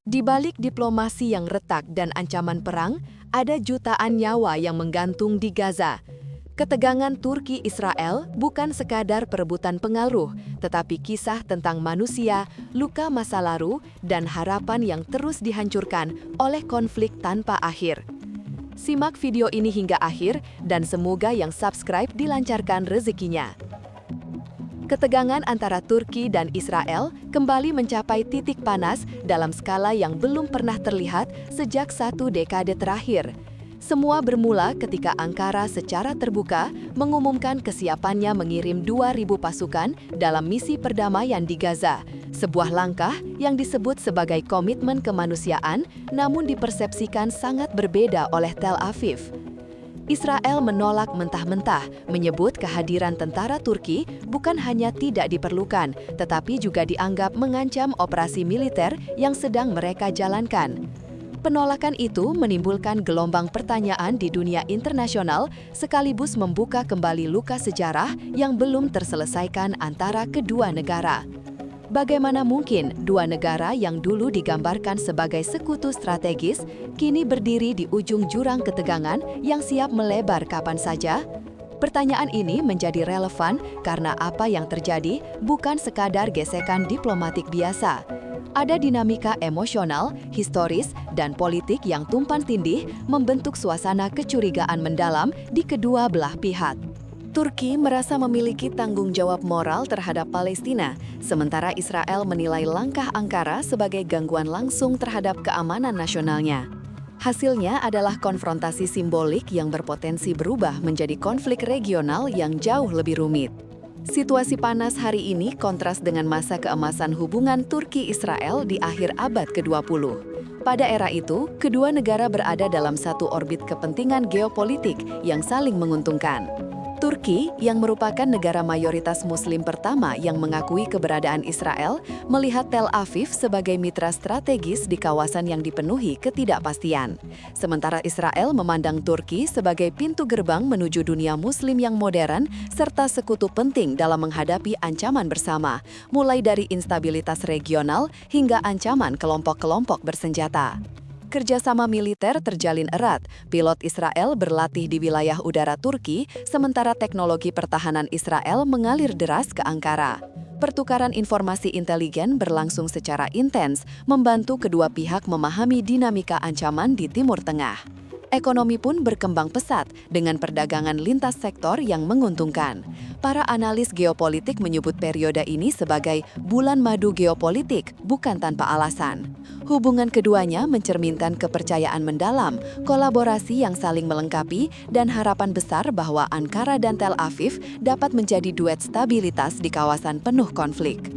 Di balik diplomasi yang retak dan ancaman perang, ada jutaan nyawa yang menggantung di Gaza. Ketegangan Turki-Israel bukan sekadar perebutan pengaruh, tetapi kisah tentang manusia, luka masa lalu, dan harapan yang terus dihancurkan oleh konflik tanpa akhir. Simak video ini hingga akhir, dan semoga yang subscribe dilancarkan rezekinya. Ketegangan antara Turki dan Israel kembali mencapai titik panas dalam skala yang belum pernah terlihat sejak 1 dekade terakhir. Semua bermula ketika Ankara secara terbuka mengumumkan kesiapannya mengirim 2.000 pasukan dalam misi perdamaian di Gaza, sebuah langkah yang disebut sebagai komitmen kemanusiaan namun dipersepsikan sangat berbeda oleh Tel Aviv. Israel menolak mentah-mentah, menyebut kehadiran tentara Turki bukan hanya tidak diperlukan, tetapi juga dianggap mengancam operasi militer yang sedang mereka jalankan. Penolakan itu menimbulkan gelombang pertanyaan di dunia internasional sekaligus membuka kembali luka sejarah yang belum terselesaikan antara kedua negara. Bagaimana mungkin dua negara yang dulu digambarkan sebagai sekutu strategis kini berdiri di ujung jurang ketegangan yang siap melebar kapan saja? Pertanyaan ini menjadi relevan karena apa yang terjadi bukan sekadar gesekan diplomatik biasa. Ada dinamika emosional, historis, dan politik yang tumpang tindih membentuk suasana kecurigaan mendalam di kedua belah pihak. Turki merasa memiliki tanggung jawab moral terhadap Palestina, sementara Israel menilai langkah Ankara sebagai gangguan langsung terhadap keamanan nasionalnya. Hasilnya adalah konfrontasi simbolik yang berpotensi berubah menjadi konflik regional yang jauh lebih rumit. Situasi panas hari ini kontras dengan masa keemasan hubungan Turki-Israel di akhir abad ke-20. Pada era itu, kedua negara berada dalam satu orbit kepentingan geopolitik yang saling menguntungkan. Turki, yang merupakan negara mayoritas Muslim pertama yang mengakui keberadaan Israel, melihat Tel Aviv sebagai mitra strategis di kawasan yang dipenuhi ketidakpastian. Sementara Israel memandang Turki sebagai pintu gerbang menuju dunia Muslim yang modern serta sekutu penting dalam menghadapi ancaman bersama, mulai dari instabilitas regional hingga ancaman kelompok-kelompok bersenjata. Kerjasama militer terjalin erat, pilot Israel berlatih di wilayah udara Turki, sementara teknologi pertahanan Israel mengalir deras ke Ankara. Pertukaran informasi intelijen berlangsung secara intens, membantu kedua pihak memahami dinamika ancaman di Timur Tengah. Ekonomi pun berkembang pesat dengan perdagangan lintas sektor yang menguntungkan. Para analis geopolitik menyebut periode ini sebagai bulan madu geopolitik, bukan tanpa alasan. Hubungan keduanya mencerminkan kepercayaan mendalam, kolaborasi yang saling melengkapi, dan harapan besar bahwa Ankara dan Tel Aviv dapat menjadi duet stabilitas di kawasan penuh konflik.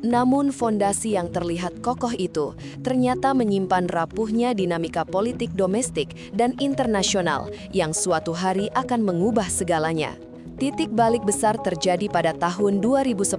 Namun fondasi yang terlihat kokoh itu ternyata menyimpan rapuhnya dinamika politik domestik dan internasional yang suatu hari akan mengubah segalanya. Titik balik besar terjadi pada tahun 2010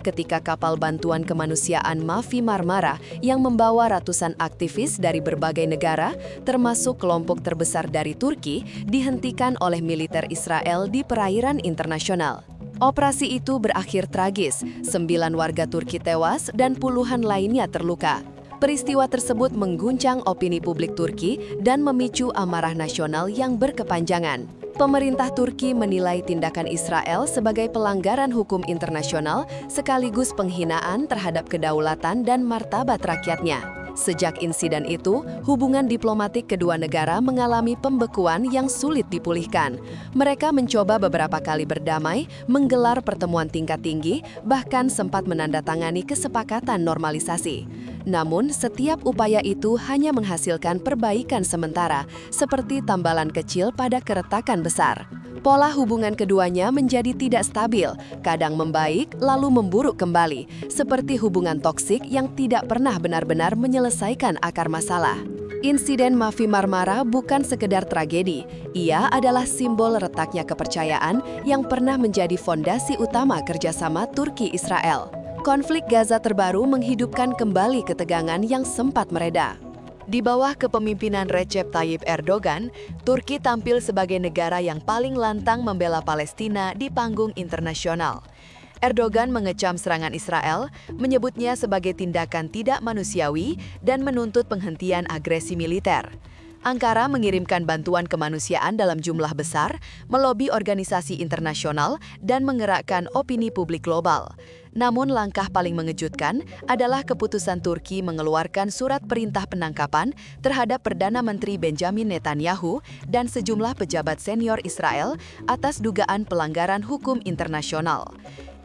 ketika kapal bantuan kemanusiaan Mavi Marmara yang membawa ratusan aktivis dari berbagai negara, termasuk kelompok terbesar dari Turki, dihentikan oleh militer Israel di perairan internasional. Operasi itu berakhir tragis, 9 warga Turki tewas dan puluhan lainnya terluka. Peristiwa tersebut mengguncang opini publik Turki dan memicu amarah nasional yang berkepanjangan. Pemerintah Turki menilai tindakan Israel sebagai pelanggaran hukum internasional sekaligus penghinaan terhadap kedaulatan dan martabat rakyatnya. Sejak insiden itu, hubungan diplomatik kedua negara mengalami pembekuan yang sulit dipulihkan. Mereka mencoba beberapa kali berdamai, menggelar pertemuan tingkat tinggi, bahkan sempat menandatangani kesepakatan normalisasi. Namun, setiap upaya itu hanya menghasilkan perbaikan sementara, seperti tambalan kecil pada keretakan besar. Pola hubungan keduanya menjadi tidak stabil, kadang membaik lalu memburuk kembali, seperti hubungan toksik yang tidak pernah benar-benar menyelesaikan akar masalah. Insiden Mavi Marmara bukan sekedar tragedi, ia adalah simbol retaknya kepercayaan yang pernah menjadi fondasi utama kerjasama Turki-Israel. Konflik Gaza terbaru menghidupkan kembali ketegangan yang sempat mereda. Di bawah kepemimpinan Recep Tayyip Erdogan, Turki tampil sebagai negara yang paling lantang membela Palestina di panggung internasional. Erdogan mengecam serangan Israel, menyebutnya sebagai tindakan tidak manusiawi dan menuntut penghentian agresi militer. Ankara mengirimkan bantuan kemanusiaan dalam jumlah besar, melobi organisasi internasional, dan menggerakkan opini publik global. Namun langkah paling mengejutkan adalah keputusan Turki mengeluarkan surat perintah penangkapan terhadap Perdana Menteri Benjamin Netanyahu dan sejumlah pejabat senior Israel atas dugaan pelanggaran hukum internasional.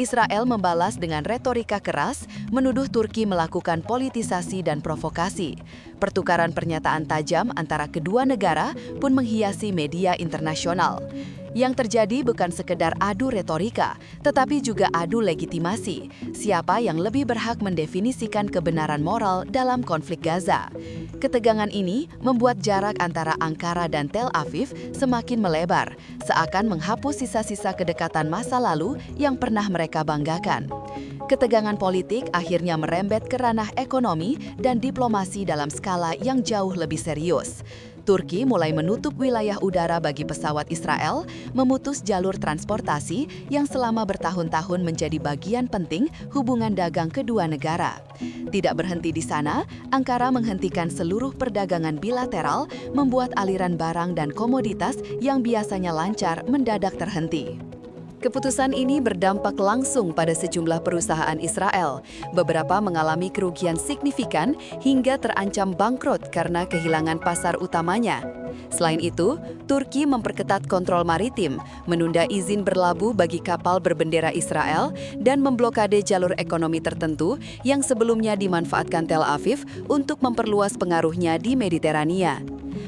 Israel membalas dengan retorika keras, menuduh Turki melakukan politisasi dan provokasi. Pertukaran pernyataan tajam antara kedua negara pun menghiasi media internasional. Yang terjadi bukan sekedar adu retorika, tetapi juga adu legitimasi. Siapa yang lebih berhak mendefinisikan kebenaran moral dalam konflik Gaza? Ketegangan ini membuat jarak antara Ankara dan Tel Aviv semakin melebar, seakan menghapus sisa-sisa kedekatan masa lalu yang pernah mereka banggakan. Ketegangan politik akhirnya merembet ke ranah ekonomi dan diplomasi dalam skala yang jauh lebih serius. Turki mulai menutup wilayah udara bagi pesawat Israel, memutus jalur transportasi yang selama bertahun-tahun menjadi bagian penting hubungan dagang kedua negara. Tidak berhenti di sana, Ankara menghentikan seluruh perdagangan bilateral, membuat aliran barang dan komoditas yang biasanya lancar mendadak terhenti. Keputusan ini berdampak langsung pada sejumlah perusahaan Israel. Beberapa mengalami kerugian signifikan hingga terancam bangkrut karena kehilangan pasar utamanya. Selain itu, Turki memperketat kontrol maritim, menunda izin berlabuh bagi kapal berbendera Israel, dan memblokade jalur ekonomi tertentu yang sebelumnya dimanfaatkan Tel Aviv untuk memperluas pengaruhnya di Mediterania.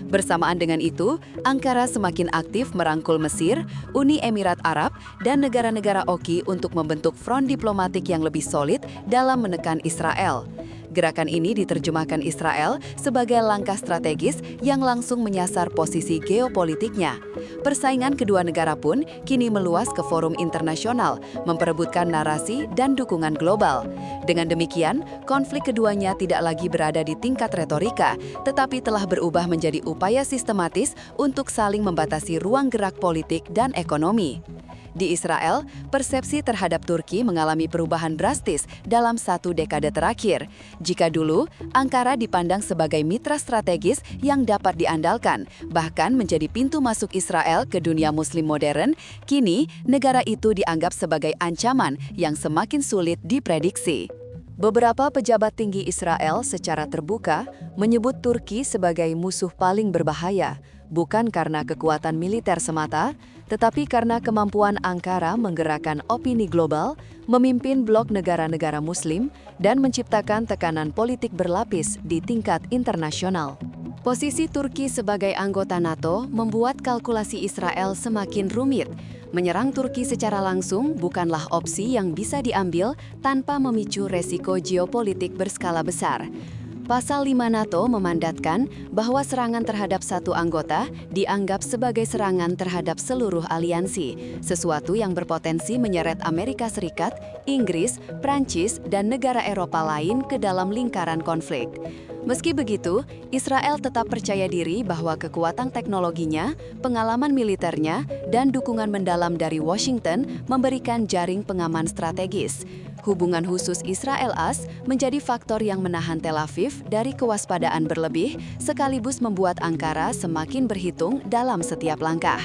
Bersamaan dengan itu, Ankara semakin aktif merangkul Mesir, Uni Emirat Arab, dan negara-negara Oki untuk membentuk front diplomatik yang lebih solid dalam menekan Israel. Gerakan ini diterjemahkan Israel sebagai langkah strategis yang langsung menyasar posisi geopolitiknya. Persaingan kedua negara pun kini meluas ke forum internasional, memperebutkan narasi dan dukungan global. Dengan demikian, konflik keduanya tidak lagi berada di tingkat retorika, tetapi telah berubah menjadi upaya sistematis untuk saling membatasi ruang gerak politik dan ekonomi. Di Israel, persepsi terhadap Turki mengalami perubahan drastis dalam 1 dekade terakhir. Jika dulu, Ankara dipandang sebagai mitra strategis yang dapat diandalkan, bahkan menjadi pintu masuk Israel ke dunia Muslim modern, kini negara itu dianggap sebagai ancaman yang semakin sulit diprediksi. Beberapa pejabat tinggi Israel secara terbuka menyebut Turki sebagai musuh paling berbahaya, bukan karena kekuatan militer semata, tetapi karena kemampuan Ankara menggerakkan opini global, memimpin blok negara-negara Muslim, dan menciptakan tekanan politik berlapis di tingkat internasional. Posisi Turki sebagai anggota NATO membuat kalkulasi Israel semakin rumit. Menyerang Turki secara langsung bukanlah opsi yang bisa diambil tanpa memicu resiko geopolitik berskala besar. Pasal 5 NATO memandatkan bahwa serangan terhadap satu anggota dianggap sebagai serangan terhadap seluruh aliansi, sesuatu yang berpotensi menyeret Amerika Serikat, Inggris, Prancis, dan negara Eropa lain ke dalam lingkaran konflik. Meski begitu, Israel tetap percaya diri bahwa kekuatan teknologinya, pengalaman militernya, dan dukungan mendalam dari Washington memberikan jaring pengaman strategis. Hubungan khusus Israel-AS menjadi faktor yang menahan Tel Aviv dari kewaspadaan berlebih, sekaligus membuat Ankara semakin berhitung dalam setiap langkah.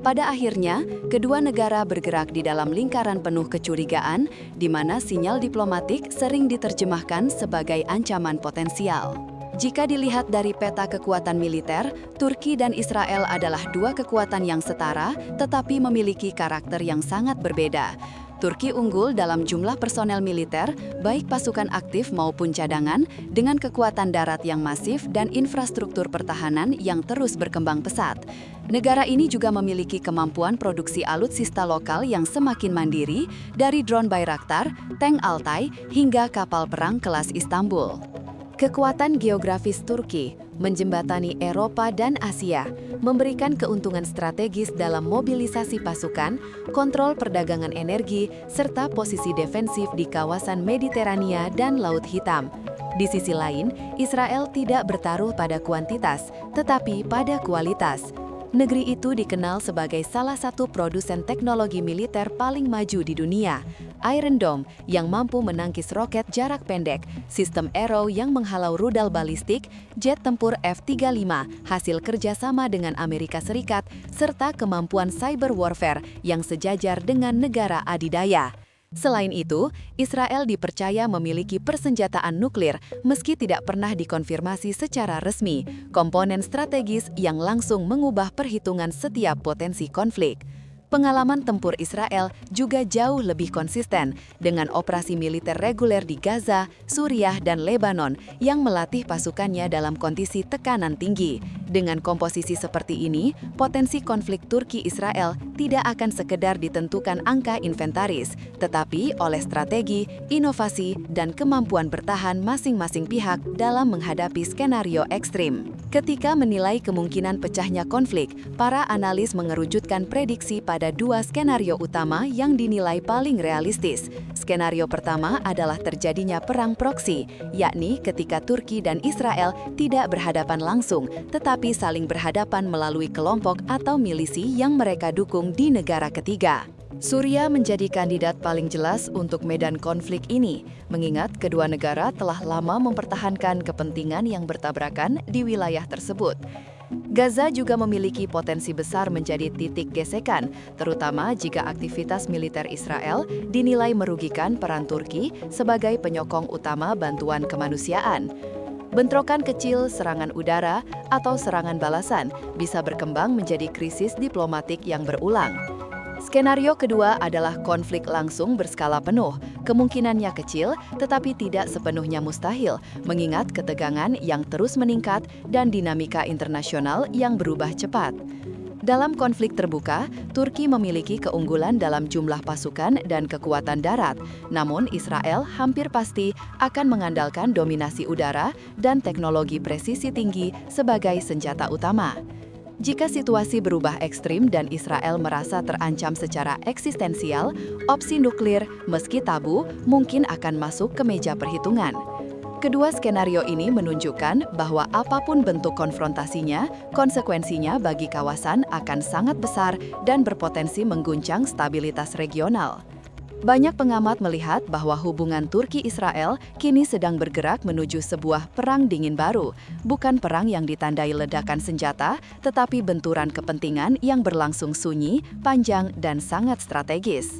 Pada akhirnya, kedua negara bergerak di dalam lingkaran penuh kecurigaan, di mana sinyal diplomatik sering diterjemahkan sebagai ancaman potensial. Jika dilihat dari peta kekuatan militer, Turki dan Israel adalah dua kekuatan yang setara, tetapi memiliki karakter yang sangat berbeda. Turki unggul dalam jumlah personel militer, baik pasukan aktif maupun cadangan, dengan kekuatan darat yang masif dan infrastruktur pertahanan yang terus berkembang pesat. Negara ini juga memiliki kemampuan produksi alutsista lokal yang semakin mandiri, dari drone Bayraktar, tank Altay, hingga kapal perang kelas Istanbul. Kekuatan geografis Turki menjembatani Eropa dan Asia, memberikan keuntungan strategis dalam mobilisasi pasukan, kontrol perdagangan energi, serta posisi defensif di kawasan Mediterania dan Laut Hitam. Di sisi lain, Israel tidak bertaruh pada kuantitas, tetapi pada kualitas. Negeri itu dikenal sebagai salah satu produsen teknologi militer paling maju di dunia. Iron Dome yang mampu menangkis roket jarak pendek, sistem Arrow yang menghalau rudal balistik, jet tempur F-35 hasil kerjasama dengan Amerika Serikat, serta kemampuan cyber warfare yang sejajar dengan negara adidaya. Selain itu, Israel dipercaya memiliki persenjataan nuklir meski tidak pernah dikonfirmasi secara resmi, komponen strategis yang langsung mengubah perhitungan setiap potensi konflik. Pengalaman tempur Israel juga jauh lebih konsisten dengan operasi militer reguler di Gaza, Suriah, dan Lebanon yang melatih pasukannya dalam kondisi tekanan tinggi. Dengan komposisi seperti ini, potensi konflik Turki-Israel tidak akan sekedar ditentukan angka inventaris, tetapi oleh strategi, inovasi, dan kemampuan bertahan masing-masing pihak dalam menghadapi skenario ekstrim. Ketika menilai kemungkinan pecahnya konflik, para analis mengerucutkan prediksi pada dua skenario utama yang dinilai paling realistis. Skenario pertama adalah terjadinya perang proksi, yakni ketika Turki dan Israel tidak berhadapan langsung, tetapi saling berhadapan melalui kelompok atau milisi yang mereka dukung di negara ketiga. Suriah menjadi kandidat paling jelas untuk medan konflik ini, mengingat kedua negara telah lama mempertahankan kepentingan yang bertabrakan di wilayah tersebut. Gaza juga memiliki potensi besar menjadi titik gesekan, terutama jika aktivitas militer Israel dinilai merugikan peran Turki sebagai penyokong utama bantuan kemanusiaan. Bentrokan kecil, serangan udara, atau serangan balasan bisa berkembang menjadi krisis diplomatik yang berulang. Skenario kedua adalah konflik langsung berskala penuh. Kemungkinannya kecil, tetapi tidak sepenuhnya mustahil, mengingat ketegangan yang terus meningkat dan dinamika internasional yang berubah cepat. Dalam konflik terbuka, Turki memiliki keunggulan dalam jumlah pasukan dan kekuatan darat, namun Israel hampir pasti akan mengandalkan dominasi udara dan teknologi presisi tinggi sebagai senjata utama. Jika situasi berubah ekstrim dan Israel merasa terancam secara eksistensial, opsi nuklir, meski tabu, mungkin akan masuk ke meja perhitungan. Kedua skenario ini menunjukkan bahwa apapun bentuk konfrontasinya, konsekuensinya bagi kawasan akan sangat besar dan berpotensi mengguncang stabilitas regional. Banyak pengamat melihat bahwa hubungan Turki-Israel kini sedang bergerak menuju sebuah perang dingin baru, bukan perang yang ditandai ledakan senjata, tetapi benturan kepentingan yang berlangsung sunyi, panjang, dan sangat strategis.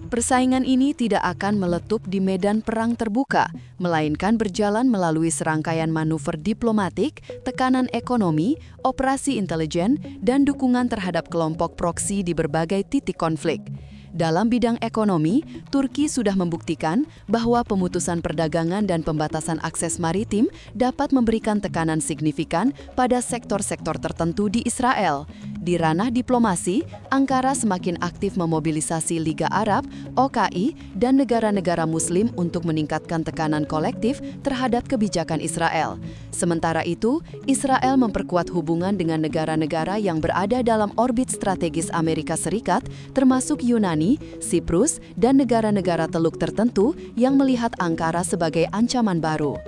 Persaingan ini tidak akan meletup di medan perang terbuka, melainkan berjalan melalui serangkaian manuver diplomatik, tekanan ekonomi, operasi intelijen, dan dukungan terhadap kelompok proksi di berbagai titik konflik. Dalam bidang ekonomi, Turki sudah membuktikan bahwa pemutusan perdagangan dan pembatasan akses maritim dapat memberikan tekanan signifikan pada sektor-sektor tertentu di Israel. Di ranah diplomasi, Ankara semakin aktif memobilisasi Liga Arab, OKI, dan negara-negara Muslim untuk meningkatkan tekanan kolektif terhadap kebijakan Israel. Sementara itu, Israel memperkuat hubungan dengan negara-negara yang berada dalam orbit strategis Amerika Serikat, termasuk Yunani, Siprus, dan negara-negara Teluk tertentu yang melihat Ankara sebagai ancaman baru.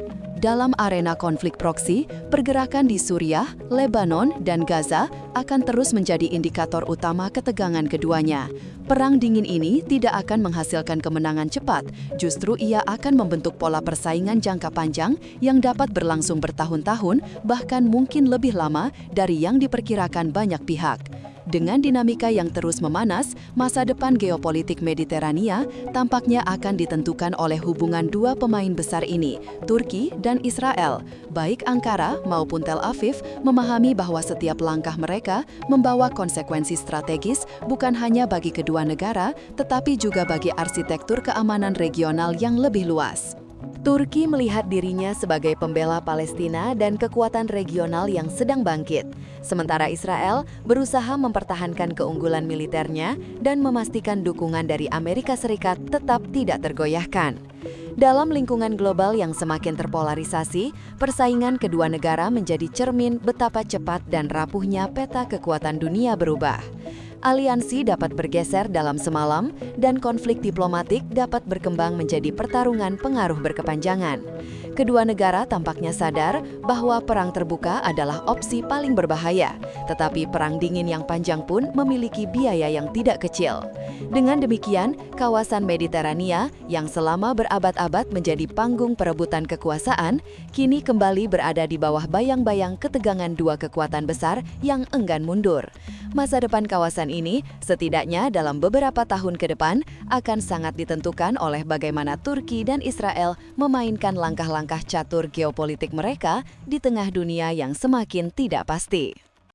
Dalam arena konflik proksi, pergerakan di Suriah, Lebanon, dan Gaza akan terus menjadi indikator utama ketegangan keduanya. Perang dingin ini tidak akan menghasilkan kemenangan cepat, justru ia akan membentuk pola persaingan jangka panjang yang dapat berlangsung bertahun-tahun, bahkan mungkin lebih lama dari yang diperkirakan banyak pihak. Dengan dinamika yang terus memanas, masa depan geopolitik Mediterania tampaknya akan ditentukan oleh hubungan dua pemain besar ini, Turki dan Israel. Baik Ankara maupun Tel Aviv memahami bahwa setiap langkah mereka membawa konsekuensi strategis bukan hanya bagi kedua negara, tetapi juga bagi arsitektur keamanan regional yang lebih luas. Turki melihat dirinya sebagai pembela Palestina dan kekuatan regional yang sedang bangkit. Sementara Israel berusaha mempertahankan keunggulan militernya dan memastikan dukungan dari Amerika Serikat tetap tidak tergoyahkan. Dalam lingkungan global yang semakin terpolarisasi, persaingan kedua negara menjadi cermin betapa cepat dan rapuhnya peta kekuatan dunia berubah. aliansi dapat bergeser dalam semalam, dan konflik diplomatik dapat berkembang menjadi pertarungan pengaruh berkepanjangan. Kedua negara tampaknya sadar bahwa perang terbuka adalah opsi paling berbahaya, tetapi perang dingin yang panjang pun memiliki biaya yang tidak kecil. Dengan demikian, kawasan Mediterania yang selama berabad-abad menjadi panggung perebutan kekuasaan, kini kembali berada di bawah bayang-bayang ketegangan dua kekuatan besar yang enggan mundur. Masa depan kawasan ini, setidaknya dalam beberapa tahun ke depan, akan sangat ditentukan oleh bagaimana Turki dan Israel memainkan langkah-langkah catur geopolitik mereka di tengah dunia yang semakin tidak pasti.